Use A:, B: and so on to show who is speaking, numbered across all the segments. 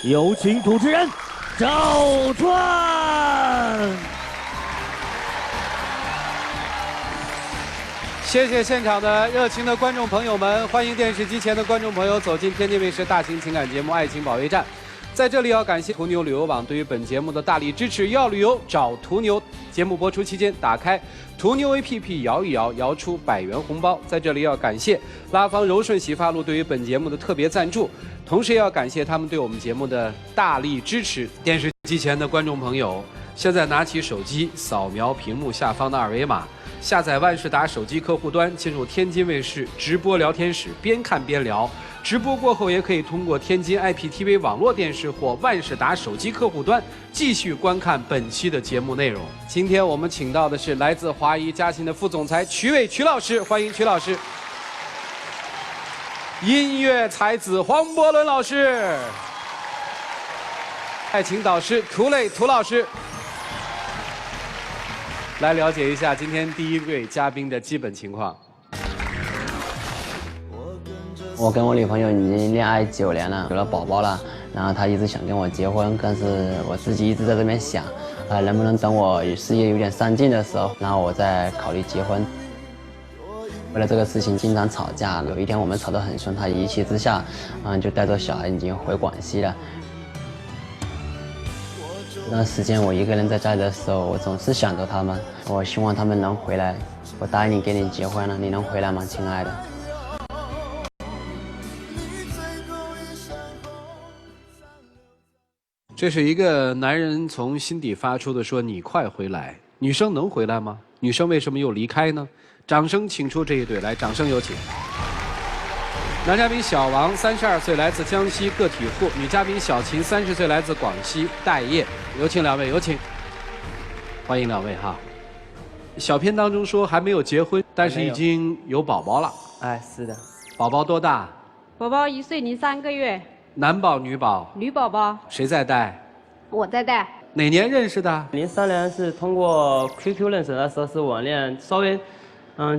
A: 有请主持人赵传。
B: 谢谢现场的热情的观众朋友们，欢迎电视机前的观众朋友走进天津卫视大型情感节目《爱情保卫战》。在这里要感谢途牛旅游网对于本节目的大力支持。要旅游找途牛。节目播出期间，打开途牛 APP 摇一摇，摇出100元红包。在这里要感谢拉芳柔顺洗发露对于本节目的特别赞助，同时也要感谢他们对我们节目的大力支持。电视机前的观众朋友，现在拿起手机，扫描屏幕下方的2维码。下载万事达手机客户端，进入天津卫视直播聊天室，边看边聊。直播过后，也可以通过天津 IPTV 网络电视或万事达手机客户端继续观看本期的节目内容。今天我们请到的是来自华谊嘉信的副总裁曲伟曲老师，欢迎曲老师。音乐才子黄渤伦老师，爱情导师涂磊涂老师。来了解一下今天第一位嘉宾的基本情况。
C: 我跟我女朋友已经恋爱9年了，有了宝宝了，然后她一直想跟我结婚，但是我自己一直在这边想，能不能等我事业有点上进的时候，然后我再考虑结婚。为了这个事情经常吵架，有一天我们吵得很凶，她一气之下，就带着小孩已经回广西了。这段时间我一个人在家里的时候，我总是想着他们，我希望他们能回来。我答应你跟你结婚了，你能回来吗，亲爱的？
B: 这是一个男人从心底发出的说：“你快回来。”女生能回来吗？女生为什么又离开呢？掌声请出这一对来，掌声有请。男嘉宾小王，32岁，来自江西个体户；女嘉宾小琴，30岁，来自广西待业。有请两位，有请。欢迎两位哈。小片当中说还没有结婚，但是已经有宝宝了。
D: 哎，是的。
B: 宝宝多大？
E: 宝宝1岁03个月。
B: 男宝女宝？
E: 女宝宝。
B: 谁在带？
E: 我在带。
B: 哪年认识的
D: 03年是通过 QQ 认识的，那时候是网恋，稍微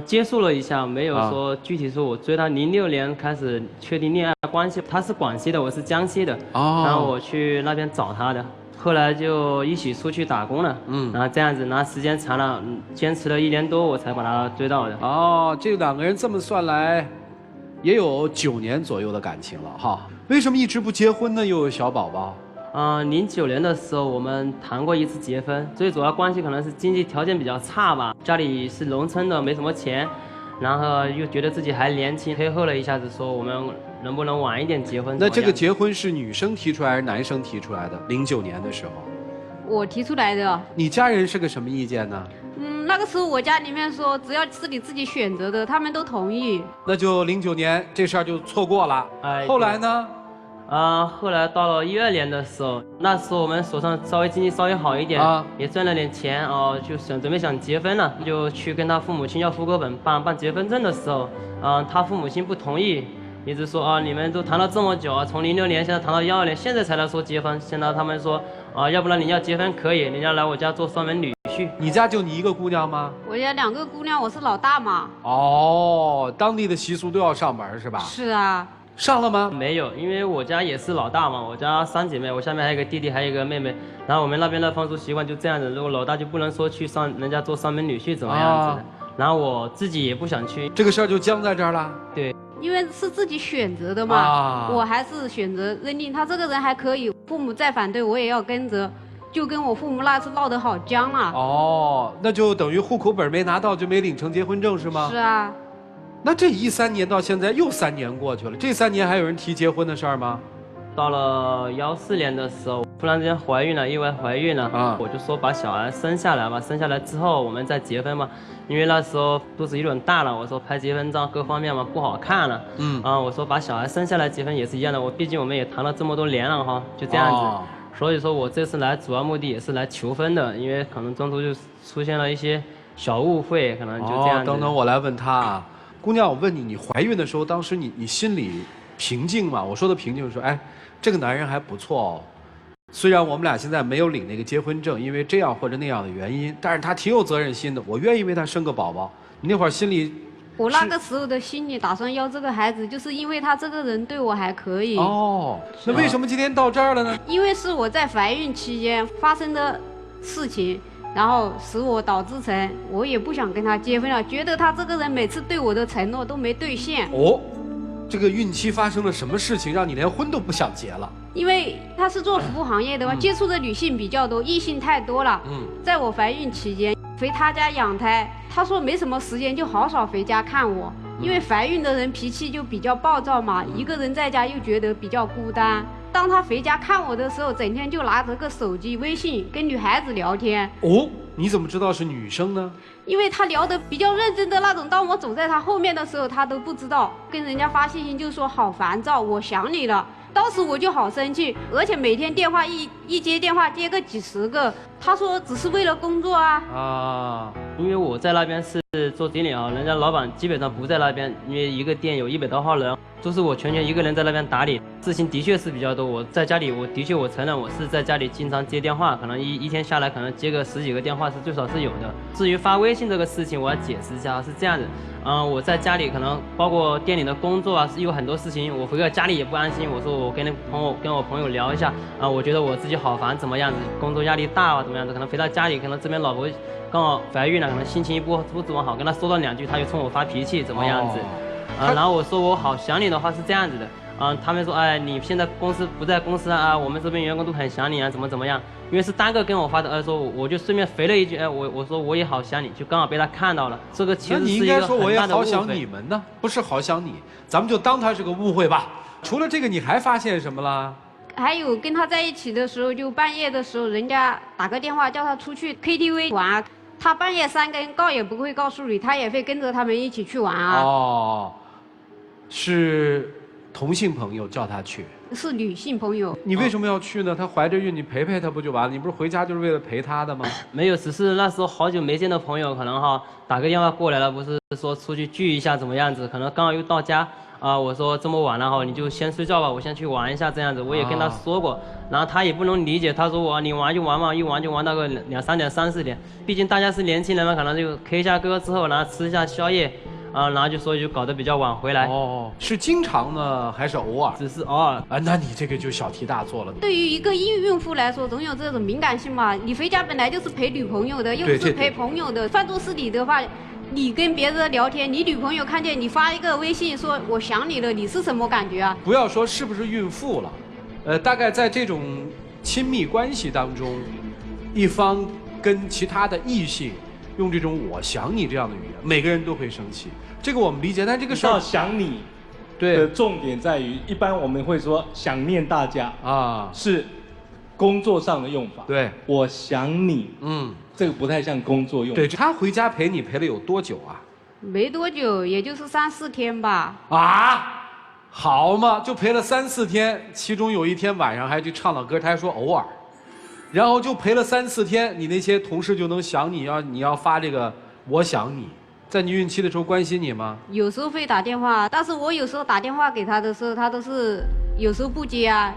D: 接触了一下，没有说具体说我追他。06年开始确定恋爱关系，他是广西的，我是江西的，然后我去那边找他的，后来就一起出去打工了，然后这样子，然后时间长了，坚持了1年多，我才把他追到的。
B: 哦，这2个人这么算来，也有9年左右的感情了哈。为什么一直不结婚呢？又有小宝宝。
D: 09年的时候我们谈过1次结婚，最主要关系可能是经济条件比较差吧，家里是农村的，没什么钱，然后又觉得自己还年轻，推后了一下子说我们能不能晚一点结婚。
B: 那这个结婚是女生提出来还是男生提出来的？09年的时候，
E: 我提出来的。你
B: 家人是个什么意见呢？
E: 那个时候我家里面说只要是你自己选择的，他们都同意。
B: 那就09年这事儿就错过了。后来呢？
D: 后来到了12年的时候，那时候我们手上经济稍微好一点，也赚了点钱，就准备想结婚了，就去跟他父母亲要户口本办结婚证的时候，他父母亲不同意，一直说你们都谈了这么久从06年现在谈到12年，现在才来说结婚。现在他们说要不然你要结婚可以，人家来我家做双门女婿。
B: 你家就你一个姑娘吗？
E: 我家2个姑娘，我是老大嘛。
B: 哦，当地的习俗都要上门是吧？
E: 是啊。
B: 上了吗？
D: 没有，因为我家也是老大嘛，我家3姐妹，我下面还有一个弟弟，还有一个妹妹。然后我们那边的风俗习惯就这样子，如果老大就不能说去人家做双门女婿怎么样子的。然后我自己也不想去，
B: 这个事儿就僵在这儿了。
D: 对，
E: 因为是自己选择的嘛，我还是选择认定他这个人还可以，父母再反对我也要跟着，就跟我父母那次闹得好僵了。
B: 那就等于户口本没拿到就没领成结婚证是吗？
E: 是啊。
B: 那这13年到现在又3年过去了，这3年还有人提结婚的事儿吗？
D: 到了14年的时候，突然之间怀孕了，意外怀孕了，我就说把小孩生下来吧，生下来之后我们再结婚嘛，因为那时候肚子有点大了，我说拍结婚照各方面嘛不好看了，我说把小孩生下来结婚也是一样的，毕竟我们也谈了这么多年了哈，就这样子，所以说我这次来主要目的也是来求婚的，因为可能中途就出现了一些小误会，可能就这样子。
B: 等等，我来问他姑娘，我问你，你怀孕的时候，当时你心里平静吗？我说的平静说，这个男人还不错哦，虽然我们俩现在没有领那个结婚证，因为这样或者那样的原因，但是他挺有责任心的，我愿意为他生个宝宝。你那会儿心里
E: 我那个时候的心里打算要这个孩子，就是因为他这个人对我还可以。
B: 哦，那为什么今天到这儿了呢？
E: 因为是我在怀孕期间发生的事情，然后使我导致成我也不想跟他结婚了，觉得他这个人每次对我的承诺都没兑现。
B: 哦，这个孕期发生了什么事情，让你连婚都不想结了？
E: 因为他是做服务行业的嘛，接触的女性比较多，异性太多了。在我怀孕期间回他家养胎，他说没什么时间，就好少回家看我。因为怀孕的人脾气就比较暴躁嘛，一个人在家又觉得比较孤单。当他回家看我的时候，整天就拿着个手机、微信跟女孩子聊天。
B: 哦，你怎么知道是女生呢？
E: 因为他聊得比较认真的那种，当我走在他后面的时候，他都不知道。跟人家发信息就说好烦躁，我想你了。当时我就好生气，而且每天电话一接电话接个几十个。他说只是为了工作啊。
D: 啊，因为我在那边是做经理啊，人家老板基本上不在那边，因为一个店有100多号人，都是我全权一个人在那边打理。事情的确是比较多，我在家里，我承认我是在家里经常接电话，可能一天下来可能接个10几个电话是最少是有的。至于发微信这个事情，我要解释一下，是这样子。我在家里可能包括店里的工作啊，是有很多事情，我回到家里也不安心。我说我跟我朋友聊一下我觉得我自己好烦，怎么样子，工作压力大啊，怎么样子，可能回到家里，可能这边老婆刚好怀孕了，可能心情不怎么好，跟她说了2句，她就冲我发脾气，怎么样子？然后我说我好想你的话是这样子的。他们说，哎，你现在不在公司啊，我们这边员工都很想你啊，怎么样？因为是单个跟我发的，说我就顺便回了一句，我说我也好想你，就刚好被他看到了。这个其实是一个很大的误会。那你应该说我也好想你们呢，不是好想你，咱们就当它是个误会吧。除了这个，你还发现什么了？
E: 还有跟他在一起的时候，就半夜的时候，人家打个电话叫他出去 KTV 玩，他半夜3更告也不会告诉你，他也会跟着他们一起去玩啊。
B: 哦，是同性朋友叫他去，
E: 是女性朋友。
B: 你为什么要去呢？她怀着孕，你陪陪她不就完了？你不是回家就是为了陪她的吗？
D: 没有，只是那时候好久没见的朋友，可能打个电话过来了，不是说出去聚一下怎么样子？可能刚好又到家我说这么晚了你就先睡觉吧，我先去玩一下这样子。我也跟他说过，然后他也不能理解，他说你玩就玩嘛，一玩就玩到个2、3点、3、4点。毕竟大家是年轻人嘛，可能就 K 一下歌之后，然后吃一下宵夜。然后所以就搞得比较晚回来。
B: 哦，是经常呢，还是偶尔？
D: 只是偶尔。
B: 那你这个就小题大做了。
E: 对于一个孕妇来说，总有这种敏感性嘛。你回家本来就是陪女朋友的，又不是陪朋友的。换作是你的话，你跟别人聊天，你女朋友看见你发一个微信说我想你了，你是什么感觉啊？
B: 不要说是不是孕妇了，大概在这种亲密关系当中，一方跟其他的异性用这种我想你这样的语言，每个人都会生气。这个我们理解，但这个事儿
F: 想你的重点在于，一般我们会说想念大家是工作上的用法。
B: 对，
F: 我想你，这个不太像工作用法。
B: 对，他回家陪你陪了有多久啊？
E: 没多久，也就是3、4天吧。
B: 好嘛，就陪了3、4天，其中有一天晚上还去唱了歌，他还说偶尔，然后就陪了3、4天，你那些同事就能想你要发这个我想你。在你孕期的时候关心你吗？
E: 有时候会打电话，但是我有时候打电话给他的时候，他都是有时候不接啊，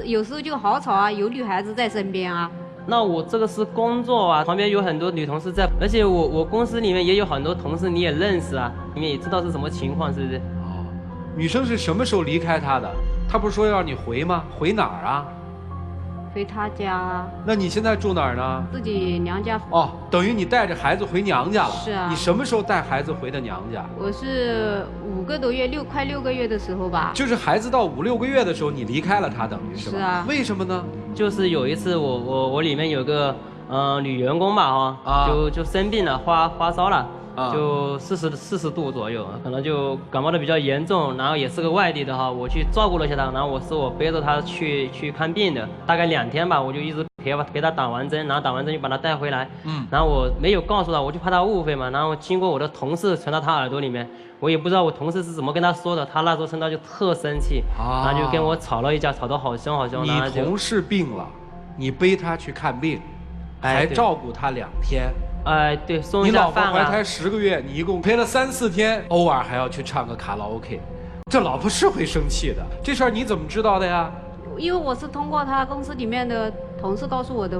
E: 有时候就好吵啊，有女孩子在身边啊。
D: 那我这个是工作啊，旁边有很多女同事在，而且我公司里面也有很多同事你也认识啊，你们也知道是什么情况，是不是？
B: 女生是什么时候离开他的？他不是说要让你回吗？回哪儿啊？
E: 回他家。那
B: 你现在住哪儿呢？
E: 自己娘家。
B: 等于你带着孩子回娘家了。
E: 是啊。
B: 你什么时候带孩子回的娘家？
E: 我是5个多月，快6个月的时候吧。
B: 就是孩子到5、6个月的时候，你离开了他，等于是吧？
E: 是啊。
B: 为什么呢？
D: 就是有一次我里面有个女员工吧就生病了，发烧了。就40度左右，可能就感冒的比较严重，然后也是个外地的我去照顾了一下他，然后我背着他去看病的，大概2天吧，我就一直陪他打完针，然后打完针就把他带回来，然后我没有告诉他，我就怕他误会嘛，然后经过我的同事传到他耳朵里面，我也不知道我同事是怎么跟他说的，他那时候听到就特生气，然后就跟我吵了一架，吵得好凶好凶。
B: 你同事病了，你背他去看病，还照顾他2天。
D: 对，送一下饭啊。
B: 你老婆怀胎10个月，你一共陪了3、4天，偶尔还要去唱个卡拉 OK， 这老婆是会生气的。这事儿你怎么知道的呀？
E: 因为我是通过他公司里面的同事告诉我的。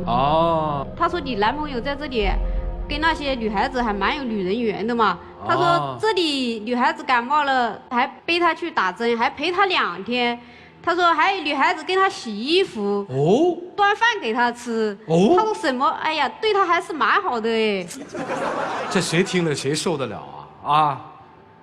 B: 他
E: 说你男朋友在这里跟那些女孩子还蛮有女人缘的嘛。他说这里女孩子感冒了，还背她去打针，还陪她2天。他说还有女孩子给他洗衣服，端饭给他吃。他说什么？哎呀，对他还是蛮好的哎。
B: 这谁听了谁受得了啊？啊，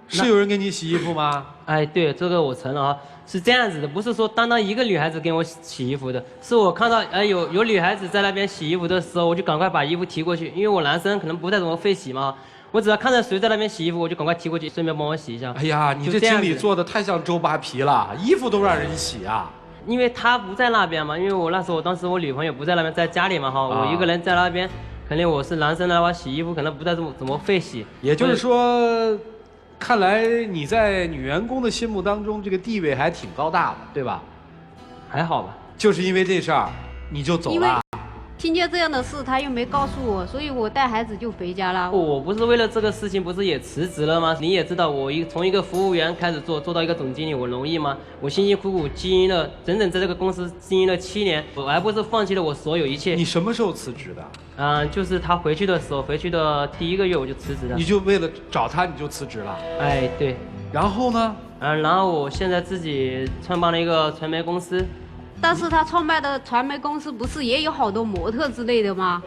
B: 是有人给你洗衣服吗？
D: 哎，对，这个我承认啊，是这样子的，不是说单单一个女孩子给我洗衣服的，是我看到有女孩子在那边洗衣服的时候，我就赶快把衣服提过去，因为我男生可能不太怎么会洗嘛。我只要看到谁在那边洗衣服，我就赶快提过去，顺便帮我洗一下。
B: 哎呀，你这经理做的太像周扒皮了，衣服都让人洗啊！
D: 因为他不在那边嘛，因为我那时候当时我女朋友不在那边，在家里嘛哈，我一个人在那边，肯定我是男生的话，洗衣服可能不太怎么会洗。
B: 也就是说，看来你在女员工的心目当中，这个地位还挺高大的，对吧？
D: 还好吧。
B: 就是因为这事儿，你就走了。
E: 听见这样的事，他又没告诉我，所以我带孩子就回家了。
D: 我不是为了这个事情，不是也辞职了吗？你也知道，我从一个服务员开始做到一个总经理，我容易吗？我辛辛苦苦经营了，整整在这个公司经营了7年，我还不是放弃了我所有一切。
B: 你什么时候辞职的？
D: 就是他回去的时候，回去的第1个月我就辞职了。
B: 你就为了找他你就辞职了？
D: 哎，对。
B: 然后呢？
D: 然后我现在自己创办了一个传媒公司。
E: 但是他创办的传媒公司不是也有好多模特之类的吗？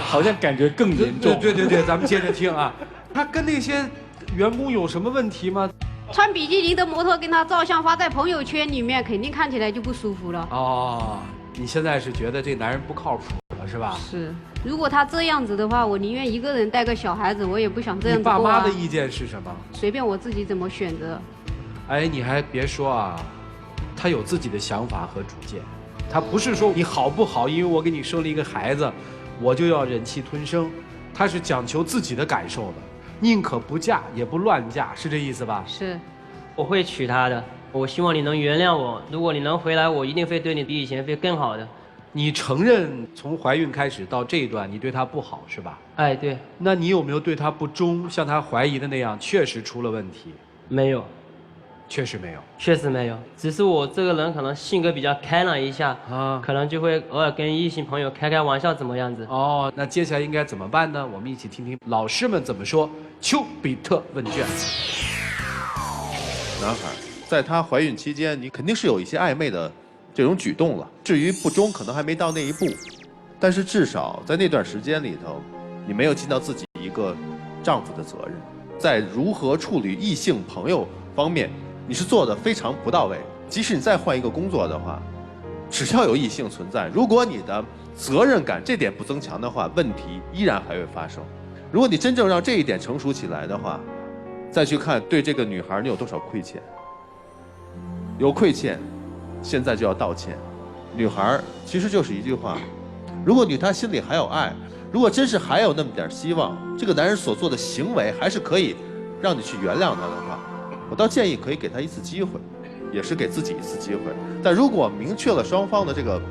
F: 好像感觉更严重。
B: 对，咱们接着听啊。他跟那些员工有什么问题吗？
E: 穿比基尼的模特跟他照相发在朋友圈里面，肯定看起来就不舒服了。
B: 哦，你现在是觉得这男人不靠谱了是吧？
E: 是，如果他这样子的话，我宁愿一个人带个小孩子，我也不想这样子过啊。
B: 你爸妈的意见是什么？
E: 随便我自己怎么选择。
B: 哎，你还别说啊。他有自己的想法和主见，他不是说你好不好，因为我给你生了一个孩子，我就要忍气吞声，他是讲求自己的感受的，宁可不嫁也不乱嫁，是这意思吧？
E: 是，
D: 我会娶她的，我希望你能原谅我，如果你能回来，我一定会对你比以前会更好的。
B: 你承认从怀孕开始到这一段，你对她不好是吧？
D: 哎，对。
B: 那你有没有对她不忠，像她怀疑的那样，确实出了问题？
D: 没有。
B: 确实没有，
D: 确实没有，只是我这个人可能性格比较开朗一下啊，可能就会偶尔跟异性朋友开玩笑，怎么样子？
B: 哦，那接下来应该怎么办呢？我们一起听听老师们怎么说。丘比特问卷。
G: 男孩，在她怀孕期间，你肯定是有一些暧昧的这种举动了。至于不忠，可能还没到那一步，但是至少在那段时间里头，你没有尽到自己一个丈夫的责任，在如何处理异性朋友方面。你是做的非常不到位，即使你再换一个工作的话，只要有异性存在，如果你的责任感这点不增强的话，问题依然还会发生。如果你真正让这一点成熟起来的话，再去看对这个女孩你有多少亏欠，有亏欠，现在就要道歉。女孩其实就是一句话，如果你她心里还有爱，如果真是还有那么点希望，这个男人所做的行为还是可以让你去原谅他的话，我倒建议可以给他一次机会，也是给自己一次机会。但如果明确了双方的这个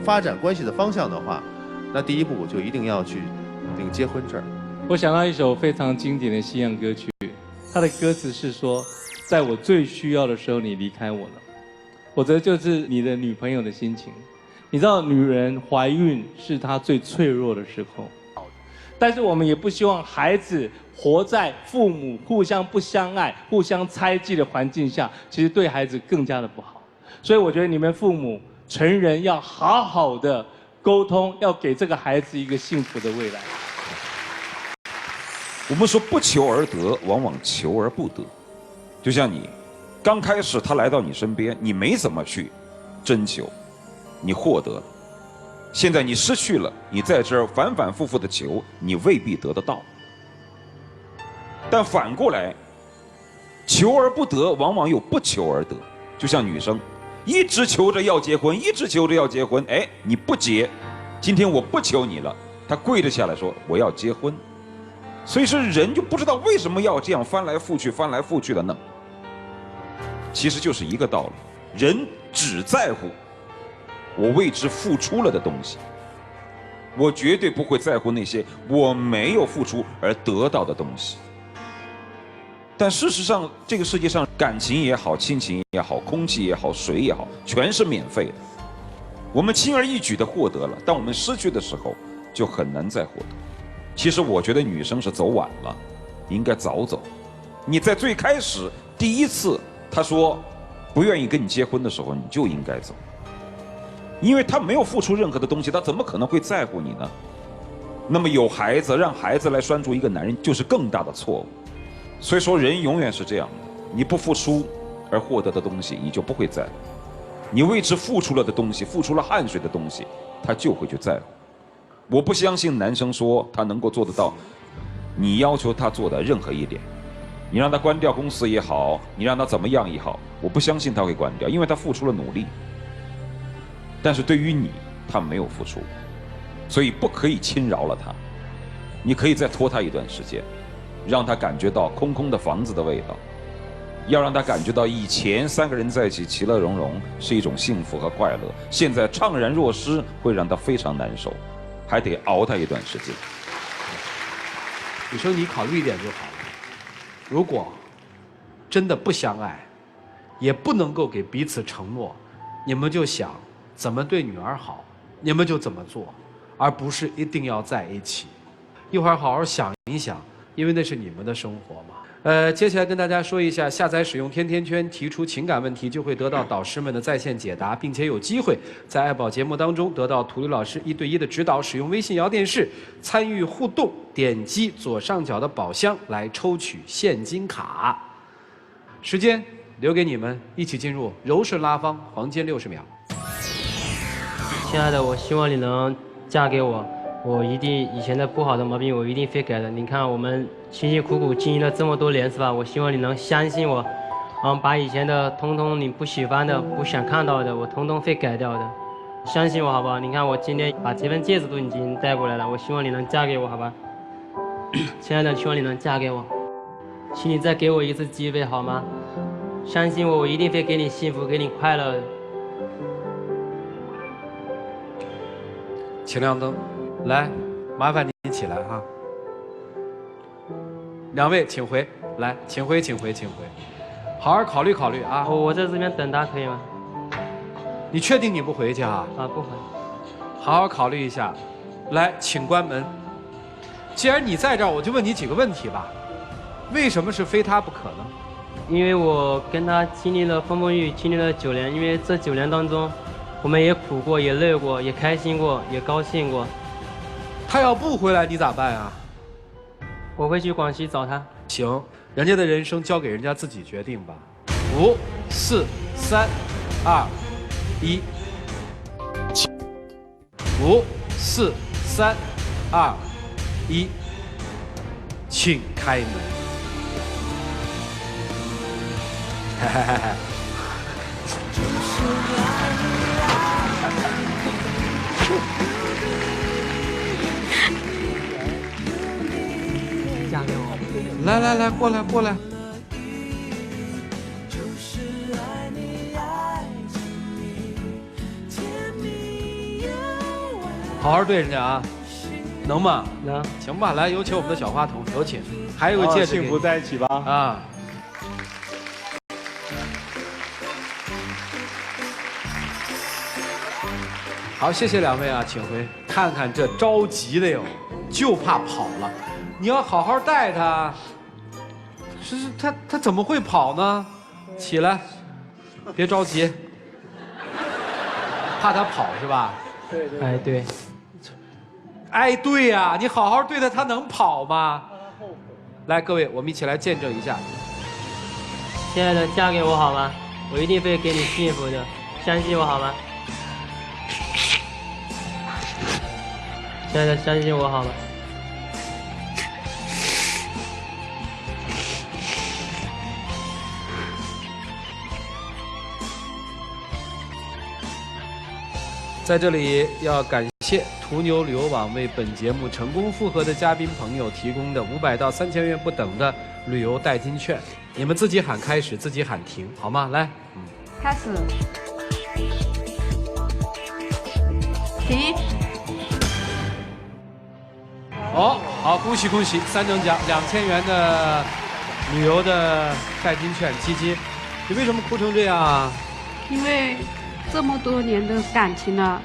G: 发展关系的方向的话，那第一步就一定要去领结婚证。
F: 我想到一首非常经典的西洋歌曲，它的歌词是说，在我最需要的时候你离开我了。我觉得就是你的女朋友的心情。你知道女人怀孕是她最脆弱的时候，但是我们也不希望孩子活在父母互相不相爱、互相猜忌的环境下，其实对孩子更加的不好。所以我觉得你们父母成人要好好的沟通，要给这个孩子一个幸福的未来。
H: 我们说不求而得，往往求而不得。就像你，刚开始他来到你身边，你没怎么去征求，你获得了。现在你失去了，你在这儿反反复复的求，你未必得得到。但反过来，求而不得，往往又不求而得。就像女生，一直求着要结婚，一直求着要结婚，哎，你不结，今天我不求你了，她跪着下来说我要结婚。所以说人就不知道为什么要这样翻来覆去、翻来覆去的呢？其实就是一个道理，人只在乎我为之付出了的东西，我绝对不会在乎那些我没有付出而得到的东西。但事实上，这个世界上感情也好，亲情也好，空气也好，水也好，全是免费的。我们轻而易举地获得了，当我们失去的时候，就很难再获得。其实我觉得女生是走晚了，应该早走。你在最开始第一次她说不愿意跟你结婚的时候，你就应该走，因为她没有付出任何的东西，她怎么可能会在乎你呢？那么有孩子，让孩子来拴住一个男人，就是更大的错误。所以说，人永远是这样的，你不付出而获得的东西，你就不会在乎；你为之付出了的东西，付出了汗水的东西，他就会去在乎。我不相信男生说他能够做得到你要求他做的任何一点。你让他关掉公司也好，你让他怎么样也好，我不相信他会关掉，因为他付出了努力。但是对于你，他没有付出，所以不可以侵扰了他。你可以再拖他一段时间，让他感觉到空空的房子的味道，要让他感觉到以前3个人在一起其乐融融是一种幸福和快乐，现在怅然若失会让他非常难受，还得熬他一段时间。
B: 女生，你考虑一点就好了。如果真的不相爱，也不能够给彼此承诺，你们就想怎么对女儿好，你们就怎么做，而不是一定要在一起。一会儿好好想一想，因为那是你们的生活嘛。接下来跟大家说一下，下载使用天天圈提出情感问题，就会得到导师们的在线解答，并且有机会在爱宝节目当中得到涂磊老师1对1的指导。使用微信摇电视参与互动，点击左上角的宝箱来抽取现金卡。时间留给你们，一起进入柔顺拉芳黄金60秒。
D: 亲爱的，我希望你能嫁给我。我一定以前的不好的毛病我一定会改的。你看我们辛辛苦苦经营了这么多年，是吧？我希望你能相信我，把以前的通通你不喜欢的、不想看到的，我通通会改掉的。相信我好不好？你看我今天把结婚戒指都已经带过来了，我希望你能嫁给我，好吧？亲爱的，希望你能嫁给我，请你再给我一次机会好吗？相信我，我一定会给你幸福，给你快乐的。
B: 请亮灯。来，麻烦您起来哈。2位请回来，请回，好好考虑考虑啊。
D: 我在这边等他可以吗？
B: 你确定你不回去啊？
D: 不回。
B: 好好考虑一下。来，请关门。既然你在这儿，我就问你几个问题吧。为什么是非他不可呢？
D: 因为我跟他经历了风风雨雨，经历了9年。因为这9年当中，我们也苦过，也累过，也开心过，也高兴过。
B: 他要不回来，你咋办啊？
D: 我会去广西找他。
B: 行，人家的人生交给人家自己决定吧。5、4、3、2、1。5、4、3、2、1，请开门。
D: 嫁给我。
B: 来，过来。好好对人家啊，能吗？
D: 能。
B: 行吧，来，有请我们的小花童，有请。还有个戒指，
F: 幸福在一起吧。
B: 啊。好，谢谢2位啊，请回。看看这着急的哟，就怕跑了。你要好好带他。他怎么会跑呢？起来，别着急。怕他跑是吧？
D: 对。哎，对。
B: 哎，对呀，你好好对他，他能跑吗？来，各位，我们一起来见证一下。
D: 亲爱的，嫁给我好吗？我一定会给你幸福的，相信我好吗？亲爱的，相信我好吗？
B: 在这里要感谢途牛旅游网为本节目成功复合的嘉宾朋友提供的500到3000元不等的旅游代金券，你们自己喊开始，自己喊停，好吗？来，
E: 开始，停。
B: 哦，好，恭喜3等奖2000元的旅游的代金券基金。你为什么哭成这样啊？
E: 因为这么多年的感情了，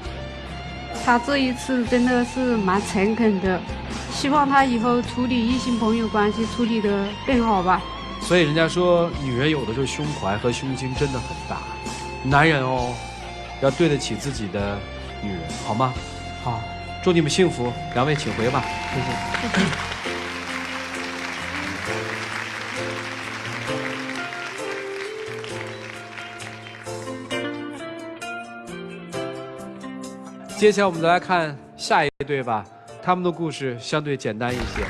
E: 他这一次真的是蛮诚恳的，希望他以后处理异性朋友关系处理得更好吧。
B: 所以人家说，女人有的时候胸怀和胸襟真的很大，男人哦，要对得起自己的女人，好吗？好，祝你们幸福，两位请回吧，谢谢。接下来我们再来看下一对吧，他们的故事相对简单一些。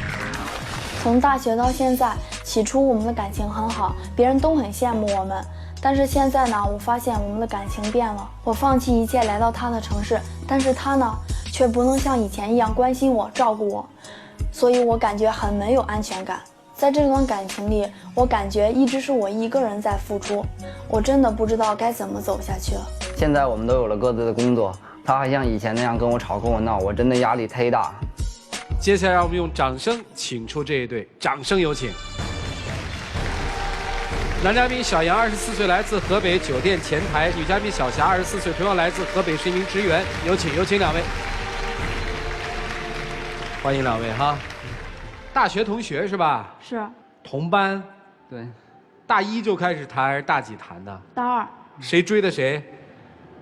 I: 从大学到现在，起初我们的感情很好，别人都很羡慕我们。但是现在呢，我发现我们的感情变了。我放弃一切来到他的城市，但是他呢，却不能像以前一样关心我、照顾我，所以我感觉很没有安全感。在这段感情里，我感觉一直是我一个人在付出，我真的不知道该怎么走下去了。
C: 现在我们都有了各自的工作，他还像以前那样跟我吵跟我闹，我真的压力忒大。
B: 接下来让我们用掌声请出这一对，掌声有请。男嘉宾小杨24岁，来自河北酒店前台；女嘉宾小霞24岁，同样来自河北，是一名职员。有请两位，欢迎两位哈。大学同学是吧？
I: 是。
B: 同班。
C: 对。
B: 大一就开始谈还是大几谈的？
I: 大二。
B: 谁追的谁？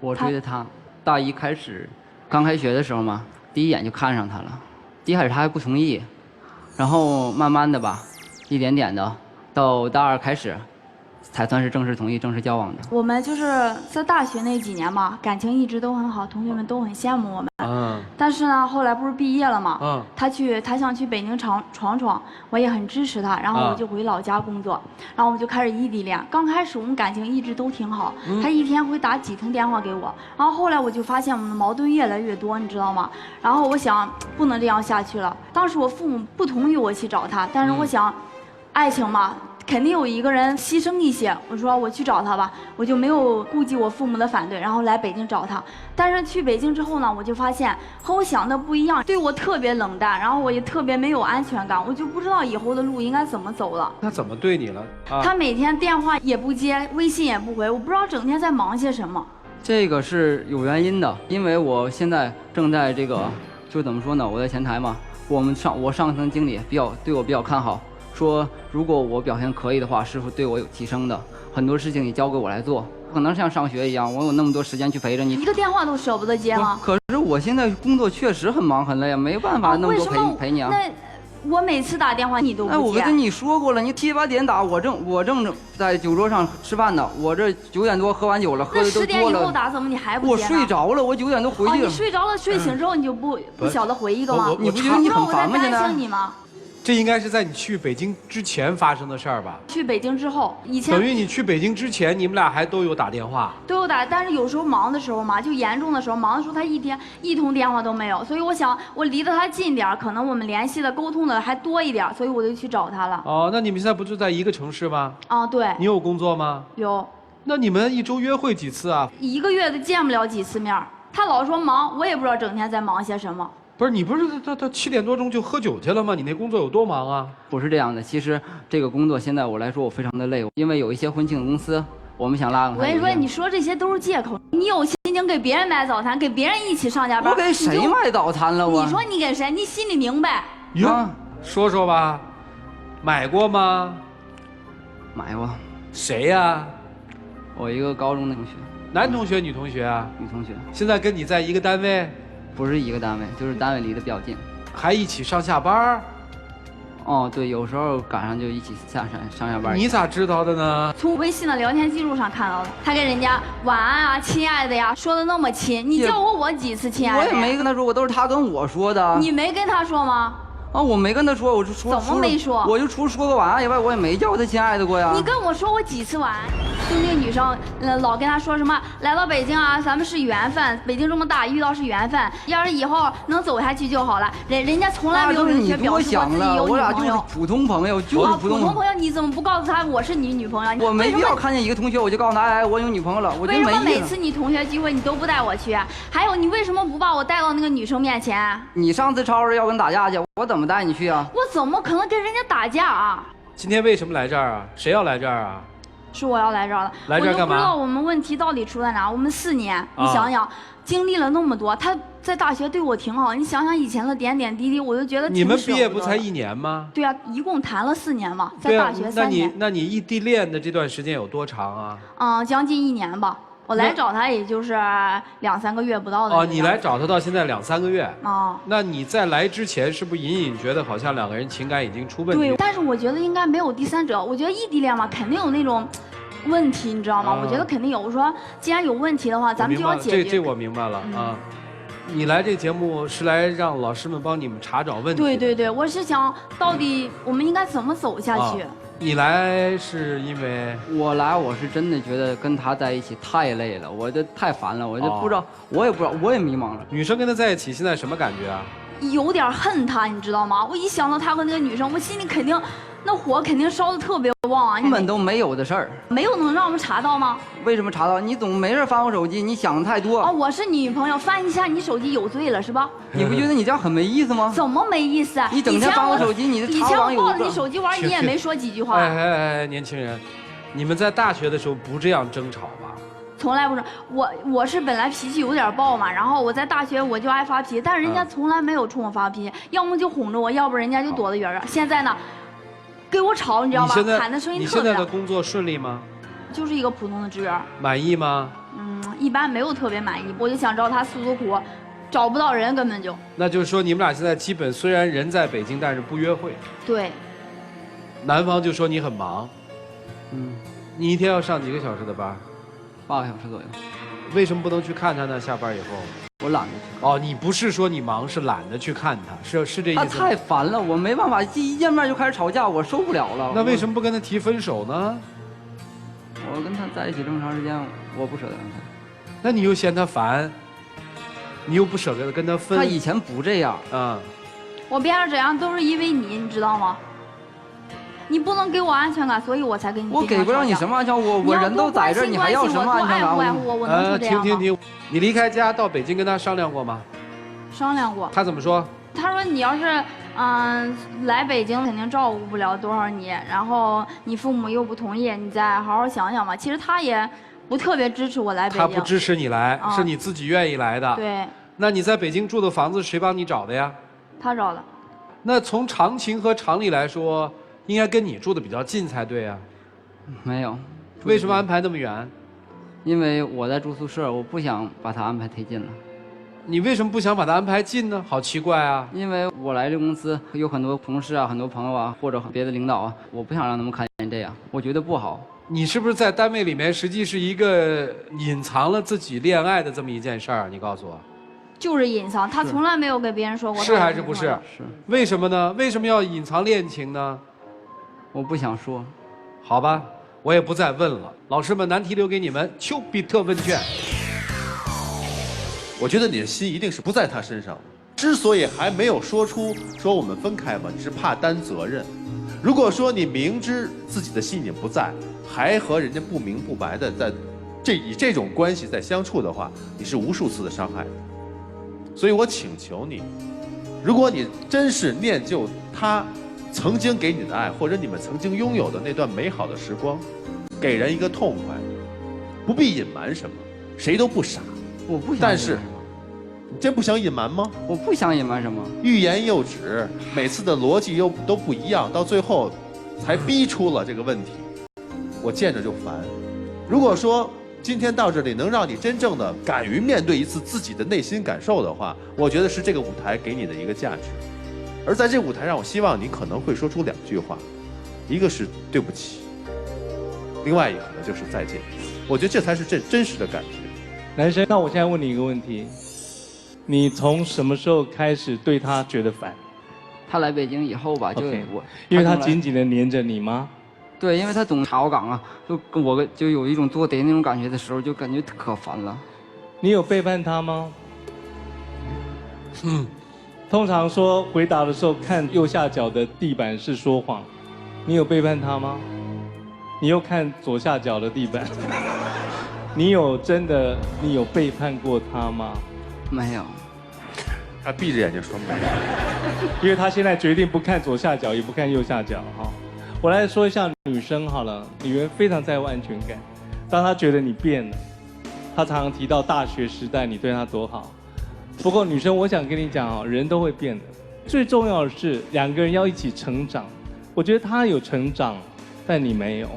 C: 我追的他。大一开始，刚开学的时候嘛，第一眼就看上他了。一开始他还不同意，然后慢慢的吧，一点点的，到大二开始，才算是正式同意、正式交往的。
I: 我们就是在大学那几年嘛，感情一直都很好，同学们都很羡慕我们。但是呢，后来不是毕业了嘛，他想去北京闯闯，我也很支持他，然后我就回老家工作，然后我们就开始异地恋。刚开始我们感情一直都挺好，他一天会打几通电话给我，然后后来我就发现我们的矛盾越来越多，你知道吗？然后我想不能这样下去了。当时我父母不同意我去找他，但是我想，爱情嘛。肯定有一个人牺牲一些，我说我去找他吧，我就没有顾及我父母的反对，然后来北京找他。但是去北京之后呢，我就发现和我想的不一样，对我特别冷淡，然后我也特别没有安全感，我就不知道以后的路应该怎么走了。
B: 他怎么对你了？
I: 他每天电话也不接，微信也不回，我不知道整天在忙些什么。
C: 这个是有原因的，因为我现在正在这个，就怎么说呢？我在前台嘛，我上层经理对我比较看好。说如果我表现可以的话，是会对我有提升的。很多事情你交给我来做，可能像上学一样，我有那么多时间去陪着你，
I: 一个电话都舍不得接吗？
C: 可是我现在工作确实很忙很累，没办法那么多陪你啊。
I: 那我每次打电话你都不接。
C: 我跟你说过了，你7、8点打，我正在酒桌上吃饭呢，我这9点多喝完酒了，喝的都多了。
I: 10点以后打怎么你还不接？
C: 我睡着了，我9点多回去了。
I: 你睡着了，睡醒之后你就不晓得回一个吗？
C: 你不觉得你很烦吗？现在？
I: 我在担心你吗？
B: 这应该是在你去北京之前发生的事儿吧？
I: 去北京之后，以前
B: 等于你去北京之前，你们俩还都有打电话？
I: 都有打，但是有时候忙的时候嘛，就严重的时候，忙的时候他一天一通电话都没有，所以我想我离得他近点，可能我们联系的、沟通的还多一点，所以我就去找他了。
B: 哦，那你们现在不就在一个城市吗？
I: 啊，对。
B: 你有工作吗？
I: 有。
B: 那你们一周约会几次啊
I: ？1个月都见不了几次面，他老说忙，我也不知道整天在忙些什么。
B: 不是你不是他7点多钟就喝酒去了吗？你那工作有多忙啊？
C: 不是这样的，其实这个工作现在我来说我非常的累，因为有一些婚庆公司，我们想拉拢他。
I: 我跟你说，你说这些都是借口。你有心情给别人买早餐，给别人一起上下班。
C: 我给谁买早餐了？
I: 你说你给谁？你心里明白。
B: 哟，说说吧，买过吗？
C: 买过。
B: 谁呀？
C: 我一个高中的同学。
B: 男同学、女同学啊？
C: 女同学。现
B: 在跟你在一个单位？
C: 不是一个单位，就是单位离得比较近，
B: 还一起上下班。
C: 哦，对，有时候赶上就一起上下班。
B: 你咋知道的呢？
I: 从微信的聊天记录上看到的，他跟人家晚安啊、亲爱的呀说的那么亲，你叫过我几次亲爱的？
C: 我也没跟他说过，都是他跟我说的。
I: 你没跟他说吗？
C: 啊，我没跟他说，我就说。
I: 怎么没说？
C: 我就除了说个晚安以外，我也没叫他亲爱的过呀。
I: 你跟我说过几次晚安？就那个女生，老跟他说什么来到北京啊，咱们是缘分，北京这么大，遇到是缘分，要是以后能走下去就好了。人家从来没有明确表示过自己有女朋友。
C: 我俩就是普通朋友，就是普通
I: 朋友。你怎么不告诉他我是你女朋友？
C: 我没必要看见一个同学我就告诉他，哎，我有女朋友了，我就没意思。
I: 为什么每次你同学聚会你都不带我去？还有你为什么不把我带到那个女生面前？
C: 你上次吵着要跟打架去，我怎么带你去啊？
I: 我怎么可能跟人家打架啊？
B: 今天为什么来这儿啊？谁要来这儿啊？
I: 是我要来这儿的，
B: 来这儿干嘛？
I: 我就不知道我们问题到底出在哪。我们4年，你想想，经历了那么多，他在大学对我挺好。你想想以前的点点滴滴，我就觉得挺
B: 你们毕业
I: 舍得的
B: 不才1年吗？
I: 对啊，一共谈了4年嘛，在
B: 对啊
I: 大学3年。
B: 那你异地恋的这段时间有多长啊？
I: 将近1年吧。我来找他也就是2、3个月不到的。
B: 哦，你来找他到现在2、3个月。
I: 哦。
B: 那你在来之前是不是隐隐觉得好像2个人情感已经出问题？
I: 对，但是我觉得应该没有第三者。我觉得异地恋嘛，肯定有那种问题，你知道吗？我觉得肯定有。我说，既然有问题的话，咱们就要解决。
B: 这我明白了啊。你来这节目是来让老师们帮你们查找问题。
I: 对对对，我是想到底我们应该怎么走下去。
B: 你来是因为
J: 我是真的觉得跟他在一起太累了，我这太烦了，我就不知道，我也不知道，我也迷茫了。
B: 女生跟他在一起现在什么感觉啊？
I: 有点恨他，你知道吗？我一想到他和那个女生，我心里肯定那火肯定烧得特别旺啊！
J: 根本都没有的事儿，
I: 没有能让我们查到吗？
J: 为什么查到？你总没事翻我手机，你想太多。
I: 哦，我是你女朋友，翻一下你手机有罪了是吧？
J: 你不觉得你这样很没意思吗？
I: 怎么没意思啊？
J: 你整天翻我手机，你的
I: 以前我抱着你手机玩，你也没说几句话。
B: 哎，年轻人，你们在大学的时候不这样争吵吧？
I: 从来不是，我是本来脾气有点暴嘛，然后我在大学我就爱发脾气，但是人家从来没有冲我发脾气，要么就哄着我，要不人家就躲得远远。现在呢，给我吵，你知道吗？喊的声音特别大。
B: 你现在的工作顺利吗？
I: 就是一个普通的职员。
B: 满意吗？
I: 一般没有特别满意，我就想找他诉诉苦，找不到人根本就。
B: 那就是说你们俩现在基本虽然人在北京，但是不约会。
I: 对。
B: 男方就说你很忙。你一天要上几个小时的班
J: ？8个小时左右。
B: 为什么不能去看他呢？下班以后。
J: 我懒得去。
B: 哦，你不是说你忙，是懒得去看他，是这意思吗？
J: 他太烦了，我没办法，一见面就开始吵架，我受不了了。
B: 那为什么不跟他提分手呢？
J: 我跟他在一起这么长时间，我不舍得跟他。
B: 那你又嫌他烦，你又不舍得跟他分。
J: 他以前不这样
B: 啊。
I: 我变成这样都是因为你知道吗？你不能给我安全感，所以我才跟你。
J: 我给不了你什么安全感，我人都在这儿，你还要什么安全感？
I: 我能说这样吗？
B: 停，你离开家到北京跟他商量过吗？
I: 商量过。
B: 他怎么说？
I: 他说你要是来北京肯定照顾不了多少你，然后你父母又不同意，你再好好想想吧。其实他也不特别支持我来北京。
B: 他不支持你来，是你自己愿意来的。
I: 对。
B: 那你在北京住的房子谁帮你找的呀？
I: 他找的。
B: 那从常情和常理来说，应该跟你住的比较近才对啊。
J: 没有。
B: 为什么安排那么远？
J: 因为我在住宿舍，我不想把他安排忒近了。
B: 你为什么不想把他安排近呢？好奇怪啊！
J: 因为我来这公司有很多同事啊，很多朋友啊，或者别的领导啊，我不想让他们看见这样，我觉得不好。
B: 你是不是在单位里面实际是一个隐藏了自己恋爱的这么一件事儿？你告诉我。
I: 就是隐藏，他从来没有给别人说过。
B: 是还是不是？
J: 是。
B: 为什么呢？为什么要隐藏恋情呢？
J: 我不想说。
B: 好吧，我也不再问了。老师们，难题留给你们，丘比特问卷。
G: 我觉得你的心一定是不在他身上。之所以还没有说出说我们分开嘛，你是怕担责任。如果说你明知自己的心已经不在，还和人家不明不白的以这种关系在相处的话，你是无数次的伤害的。所以我请求你，如果你真是念旧他曾经给你的爱，或者你们曾经拥有的那段美好的时光，给人一个痛快，不必隐瞒什么，谁都不傻。
J: 我不想。
G: 但是，你真不想隐瞒吗？
J: 我不想隐瞒什么。
G: 欲言又止，每次的逻辑又都不一样，到最后才逼出了这个问题。我见着就烦。如果说今天到这里能让你真正的敢于面对一次自己的内心感受的话，我觉得是这个舞台给你的一个价值。而在这个舞台上，我希望你可能会说出2句话，一个是对不起，另外一个可能就是再见。我觉得这才是真实的感觉。
F: 男生，那我现在问你一个问题，你从什么时候开始对他觉得烦？
J: 他来北京以后吧，就我，
F: 因为他紧紧的黏着你吗？
J: 对，因为他总查我岗啊，就跟我就有一种做贼那种感觉的时候，就感觉可烦了。
F: 你有背叛他吗？通常说回答的时候看右下角的地板是说谎，你有背叛他吗？你又看左下角的地板，你有背叛过他吗？
J: 没有。
G: 他闭着眼睛说没有，
F: 因为他现在决定不看左下角，也不看右下角哈。我来说一下女生好了，女人非常在乎安全感。当她觉得你变了，她常常提到大学时代你对她多好，不过女生，我想跟你讲哦，人都会变的，最重要的是两个人要一起成长。我觉得他有成长，但你没有。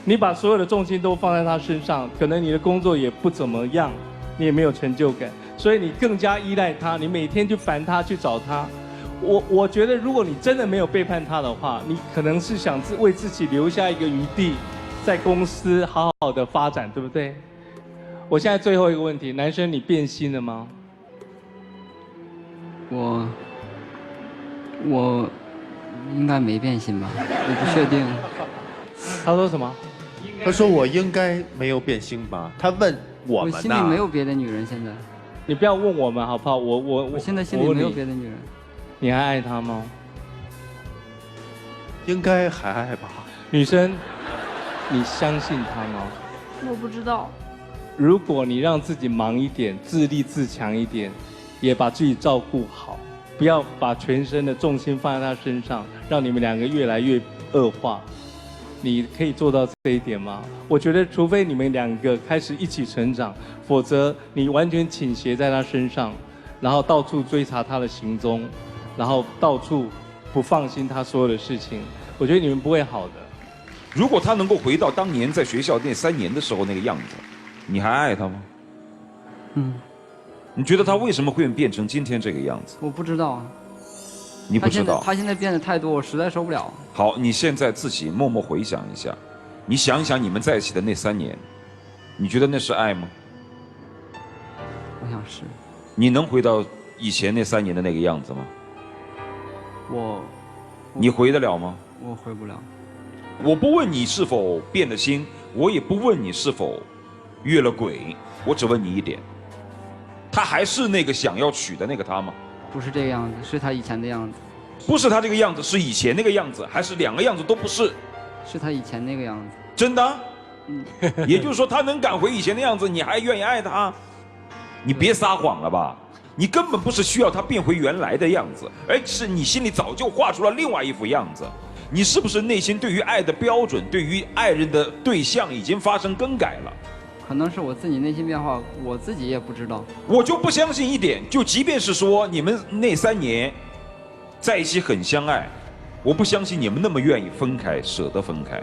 F: 你把所有的重心都放在他身上，可能你的工作也不怎么样，你也没有成就感，所以你更加依赖他，你每天去烦他，去找他。我觉得，如果你真的没有背叛他的话，你可能是想为自己留下一个余地，在公司好好的发展，对不对？我现在最后一个问题，男生你变心了吗？
J: 我应该没变心吧，我不确定。
F: 他说什么？
G: 他说我应该没有变心吧？他问我们呢。
J: 我心里没有别的女人，现在。
F: 你不要问我们好不好？我
J: 现在心里没有别的女人。
F: 你还爱他吗？
G: 应该还爱吧。
F: 女生，你相信他吗？
I: 我不知道。
F: 如果你让自己忙一点，自立自强一点，也把自己照顾好，不要把全身的重心放在他身上，让你们两个越来越恶化。你可以做到这一点吗？我觉得，除非你们两个开始一起成长，否则你完全倾斜在他身上，然后到处追查他的行踪，然后到处不放心他所有的事情，我觉得你们不会好的。
H: 如果他能够回到当年在学校那3年的时候那个样子，你还爱他吗？你觉得他为什么会变成今天这个样子？
J: 我不知道啊。
H: 你不知道？
J: 他现在变得太多，我实在受不了。
H: 好，你现在自己默默回想一下，你想一想你们在一起的那3年，你觉得那是爱吗？
J: 我想是。
H: 你能回到以前那3年的那个样子吗？你回得了吗？
J: 我回不了。
H: 我不问你是否变了心，我也不问你是否越了轨，我只问你一点：他还是那个想要娶的那个他吗？
J: 不是这个样子，是他以前的样子。
H: 不是他这个样子，是以前那个样子，还是2个样子都不是？
J: 是他以前那个样子。
H: 真的？也就是说，他能赶回以前的样子，你还愿意爱他？你别撒谎了吧！你根本不是需要他变回原来的样子，而是你心里早就画出了另外一副样子。你是不是内心对于爱的标准，对于爱人的对象已经发生更改了？
J: 可能是我自己内心变化，我自己也不知道。
H: 我就不相信一点，就即便是说你们那3年在一起很相爱，我不相信你们那么愿意分开，舍得分开。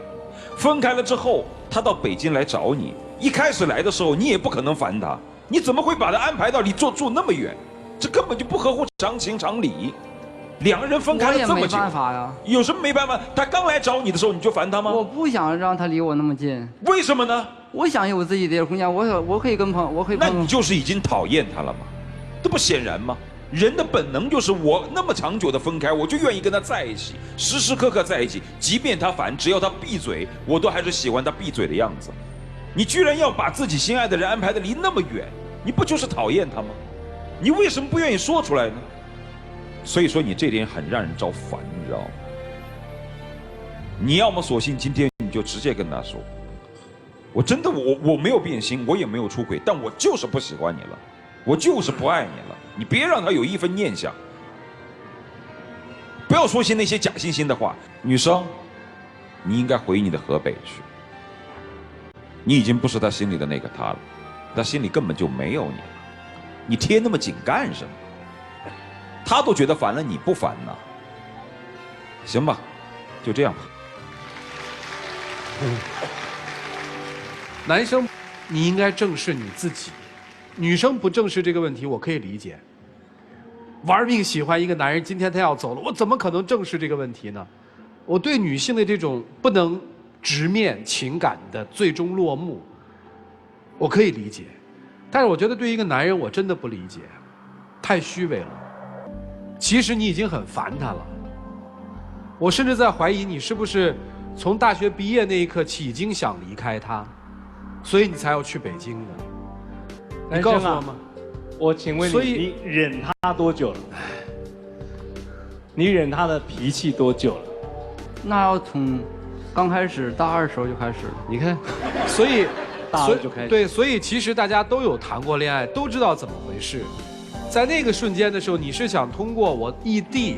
H: 分开了之后，他到北京来找你，一开始来的时候你也不可能烦他，你怎么会把他安排到离住那么远？这根本就不合乎常情常理。2个人分开了这么久，
J: 我也没办法呀。
H: 有什么没办法？他刚来找你的时候你就烦他吗？
J: 我不想让他离我那么近。
H: 为什么呢？
J: 我想有我自己的空间，我可以跟朋友，我可以。
H: 那你就是已经讨厌他了吗？这不显然吗？人的本能就是我那么长久的分开，我就愿意跟他在一起，时时刻刻在一起，即便他烦，只要他闭嘴，我都还是喜欢他闭嘴的样子。你居然要把自己心爱的人安排的离那么远，你不就是讨厌他吗？你为什么不愿意说出来呢？所以说你这点很让人着烦，你知道吗？你要么索性今天你就直接跟他说，我真的我没有变心，我也没有出轨，但我就是不喜欢你了，我就是不爱你了，你别让他有一分念想，不要说些那些假惺惺的话。女生，你应该回你的河北去，你已经不是他心里的那个他了，他心里根本就没有你，你贴那么紧干什么？他都觉得烦了，你不烦呢？行吧，就这样吧。
B: 男生，你应该正视你自己；女生不正视这个问题，我可以理解。玩命喜欢一个男人，今天他要走了，我怎么可能正视这个问题呢？我对女性的这种不能直面情感的最终落幕，我可以理解。但是我觉得对一个男人，我真的不理解，太虚伪了。其实你已经很烦他了，我甚至在怀疑你是不是从大学毕业那一刻起已经想离开他，所以你才要去北京的。你告诉我吗？
F: 我请问你，你忍他多久了？你忍他的脾气多久了？
J: 那要从刚开始大2时候就开始了。
B: 你看，所以
F: 大2就开始。
B: 对，所以其实大家都有谈过恋爱，都知道怎么回事。在那个瞬间的时候，你是想通过我异地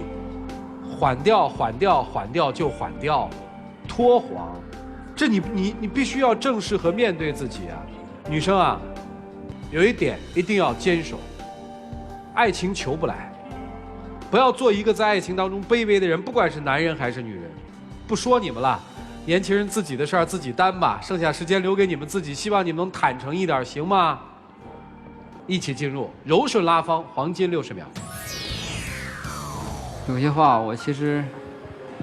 B: 缓掉就缓掉，拖黄，这你必须要正视和面对自己啊，女生啊，有一点一定要坚守，爱情求不来，不要做一个在爱情当中卑微的人，不管是男人还是女人。不说你们了，年轻人自己的事儿自己担吧，剩下时间留给你们自己，希望你们能坦诚一点，行吗？一起进入柔顺拉芳黄金60秒。
J: 有些话我其实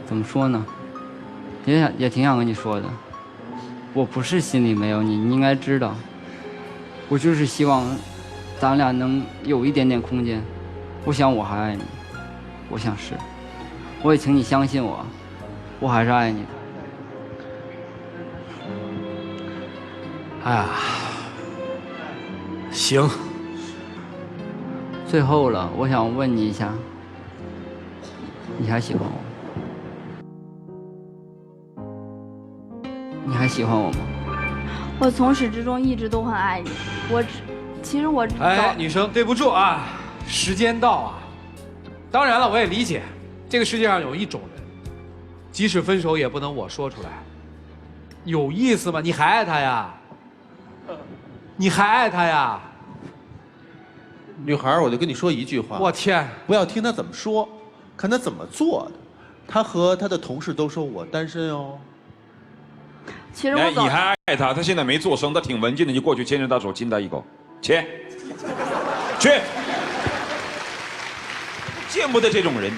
J: 怎么说呢，也挺想跟你说的。我不是心里没有你，你应该知道。我就是希望咱俩能有一点点空间。我想我还爱你，我想是，我也请你相信我，我还是爱你的。
B: 哎呀，行。
J: 最后了，我想问你一下，你还喜欢我？你还喜欢我吗？
I: 我从始至终一直都很爱你。其实我
B: 哎，女生对不住啊，时间到啊。当然了，我也理解，这个世界上有一种人，即使分手也不能我说出来。有意思吗？你还爱他呀？你还爱他呀？
G: 女孩，我就跟你说一句话，
B: 我天，
G: 不要听他怎么说，看他怎么做的。他和他的同事都说我单身哦。
I: 其实我
H: 你还爱他，他现在没做声，他挺文静的，你过去牵着他手亲他一口，亲，去，见不得这种人。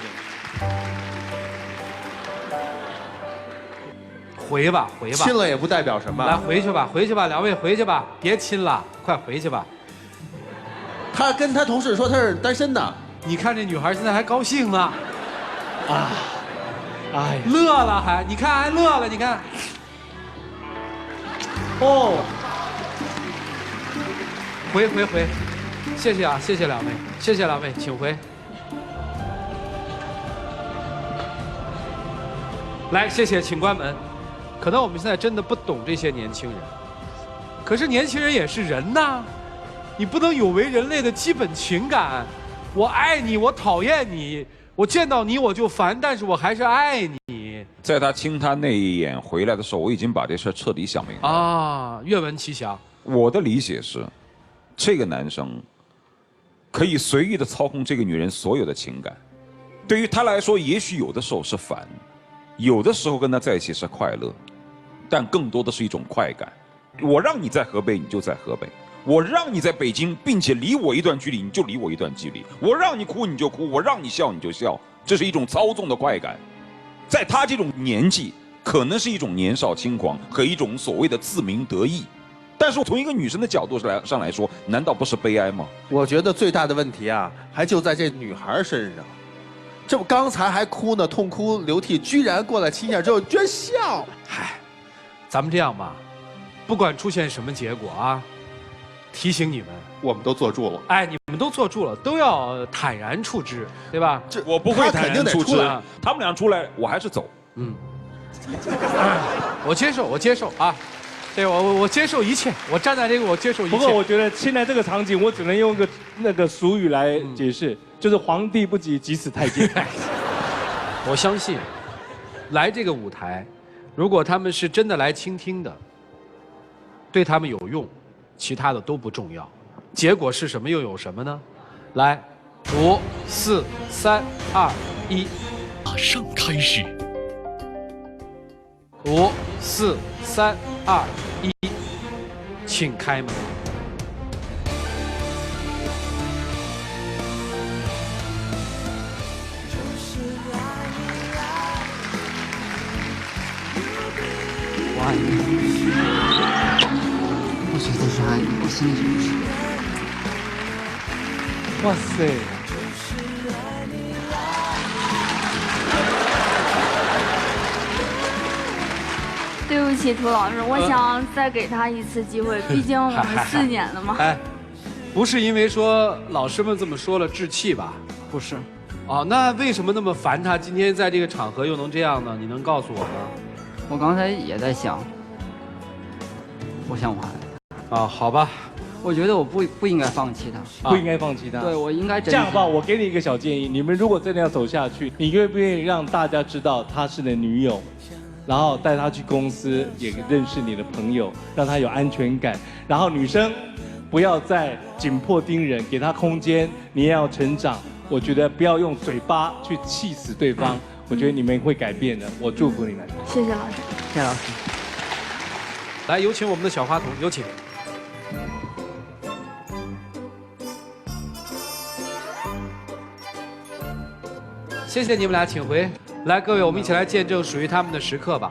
B: 回吧，回吧。
G: 亲了也不代表什么。
B: 来，回去吧，回去吧，两位回去吧，别亲了，快回去吧。
G: 他跟他同事说他是单身的。
B: 你看这女孩现在还高兴呢，
F: 啊，哎，
B: 乐了还，你看还乐了，你看。哦，回，谢谢啊，谢谢两位，谢谢两位，请回。来，谢谢，请关门。可能我们现在真的不懂这些年轻人，可是年轻人也是人呐，你不能有违人类的基本情感。我爱你，我讨厌你，我见到你我就烦，但是我还是爱你。
H: 在他亲他那一眼回来的时候，我已经把这事彻底想明白了
B: 啊，愿闻其详。
H: 我的理解是，这个男生可以随意的操控这个女人所有的情感。对于他来说，也许有的时候是烦，有的时候跟他在一起是快乐，但更多的是一种快感。我让你在河北，你就在河北；我让你在北京，并且离我一段距离，你就离我一段距离；我让你哭你就哭，我让你笑你就笑。这是一种操纵的快感。在他这种年纪，可能是一种年少轻狂和一种所谓的自鸣得意。但是从一个女生的角度上来说，难道不是悲哀吗？
G: 我觉得最大的问题啊，还就在这女孩身上。这不刚才还哭呢，痛哭流涕，居然过来亲一下之后居然笑。
B: 嗨，咱们这样吧，不管出现什么结果啊，提醒你们，
G: 我们都坐住了。
B: 哎，你们都坐住了，都要坦然处之，对吧？
H: 这我不会坦然处之。他们俩出来，我还是走。
B: 嗯，我接受，我接受啊。对，我接受一切，我站在这个，我接受一切。
F: 不过我觉得现在这个场景，我只能用那个俗语来解释，就是皇帝不急急死太监。
B: 我相信，来这个舞台，如果他们是真的来倾听的，对他们有用，其他的都不重要。结果是什么又有什么呢？来，5、4、3、2、1，
A: 马上开始。
B: 5、4、3、2、1，请开门。
J: 我爱你，我觉得是爱你，我心里就是。
F: 哇塞！
I: 对不起，涂老师，我想再给他一次机会，毕竟我们4年了嘛。
B: 哎，不是因为说老师们这么说了置气吧？
J: 不是。
B: 哦，那为什么那么烦他？今天在这个场合又能这样呢？你能告诉我吗？
J: 我刚才也在想，我想我还爱他。
B: 啊，好吧。
J: 我觉得我不应该放弃他，
F: 不应该放弃他。
J: 对，我应该
F: 这样吧，我给你一个小建议，你们如果真的要走下去，你愿不愿意让大家知道他是你的女友，然后带他去公司，也认识你的朋友，让他有安全感，然后女生不要再紧迫盯人，给他空间，你也要成长。我觉得不要用嘴巴去气死对方，我觉得你们会改变的。我祝福你们。
I: 谢谢老师。
J: 谢谢老师。
B: 来，有请我们的小花童，有请。谢谢你们俩，请回。来，各位，我们一起来见证属于他们的时刻吧。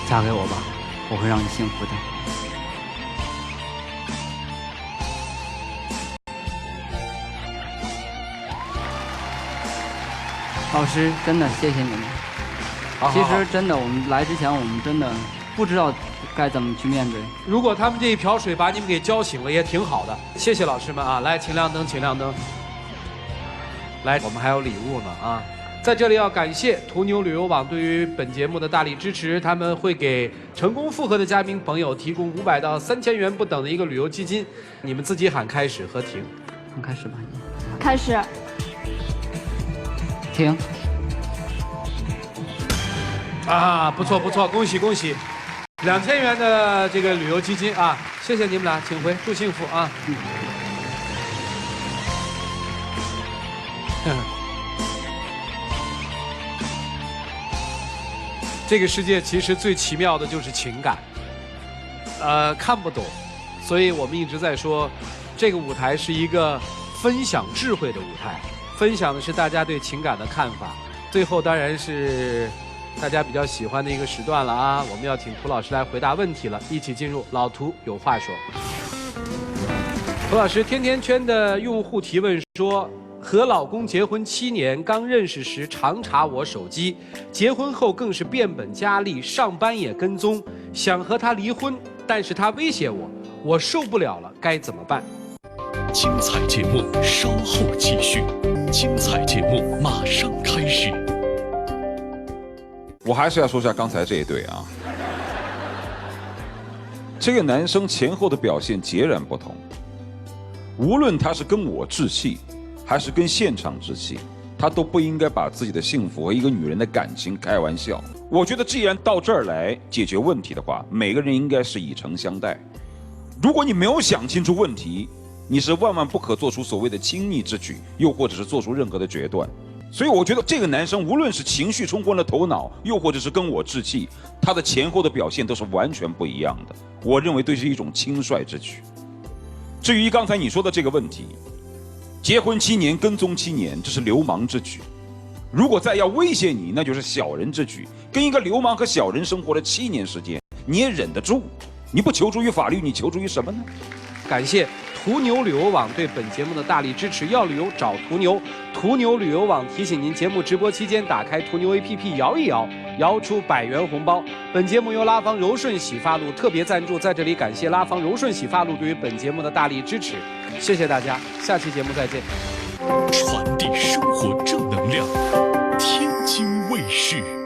J: 嫁给我吧，我会让你幸福的。老师，真的谢谢你们。其实真的，我们来之前，我们真的不知道该怎么去面对。
B: 如果他们这一瓢水把你们给浇醒了，也挺好的。谢谢老师们啊！来，请亮灯，请亮灯。来，我们还有礼物呢啊！在这里要感谢途牛旅游网对于本节目的大力支持，他们会给成功复合的嘉宾朋友提供500到3000元不等的一个旅游基金。你们自己喊开始和停。
J: 开始吧。
I: 开始。
J: 停。
B: 啊，不错不错，恭喜恭喜，2000元的这个旅游基金啊！谢谢你们俩，请回，祝幸福啊！这个世界其实最奇妙的就是情感，看不懂，所以我们一直在说，这个舞台是一个分享智慧的舞台，分享的是大家对情感的看法。最后当然是大家比较喜欢的一个时段了啊！我们要请涂老师来回答问题了，一起进入老涂有话说。涂老师，甜甜圈的用户提问说，和老公结婚7年，刚认识时常查我手机，结婚后更是变本加厉，上班也跟踪，想和他离婚，但是他威胁我，我受不了了，该怎么办？
K: 精彩节目稍后继续，精彩节目马上开始。
H: 我还是要说一下刚才这一对啊，这个男生前后的表现截然不同，无论他是跟我置气，还是跟现场置气，他都不应该把自己的幸福和一个女人的感情开玩笑。我觉得既然到这儿来解决问题的话，每个人应该是以诚相待。如果你没有想清楚问题，你是万万不可做出所谓的亲密之举，又或者是做出任何的决断。所以我觉得这个男生无论是情绪冲昏了头脑，又或者是跟我置气，他的前后的表现都是完全不一样的。我认为这是一种轻率之举。至于刚才你说的这个问题，结婚7年跟踪7年，这是流氓之举。如果再要威胁你，那就是小人之举。跟一个流氓和小人生活了7年时间，你也忍得住？你不求助于法律，你求助于什么呢？
B: 感谢途牛旅游网对本节目的大力支持，要旅游找途牛。途牛旅游网提醒您，节目直播期间打开途牛 APP 摇一摇，摇出100元红包。本节目由拉芳柔顺洗发露特别赞助，在这里感谢拉芳柔顺洗发露对于本节目的大力支持，谢谢大家，下期节目再见。
K: 传递生活正能量，天津卫视。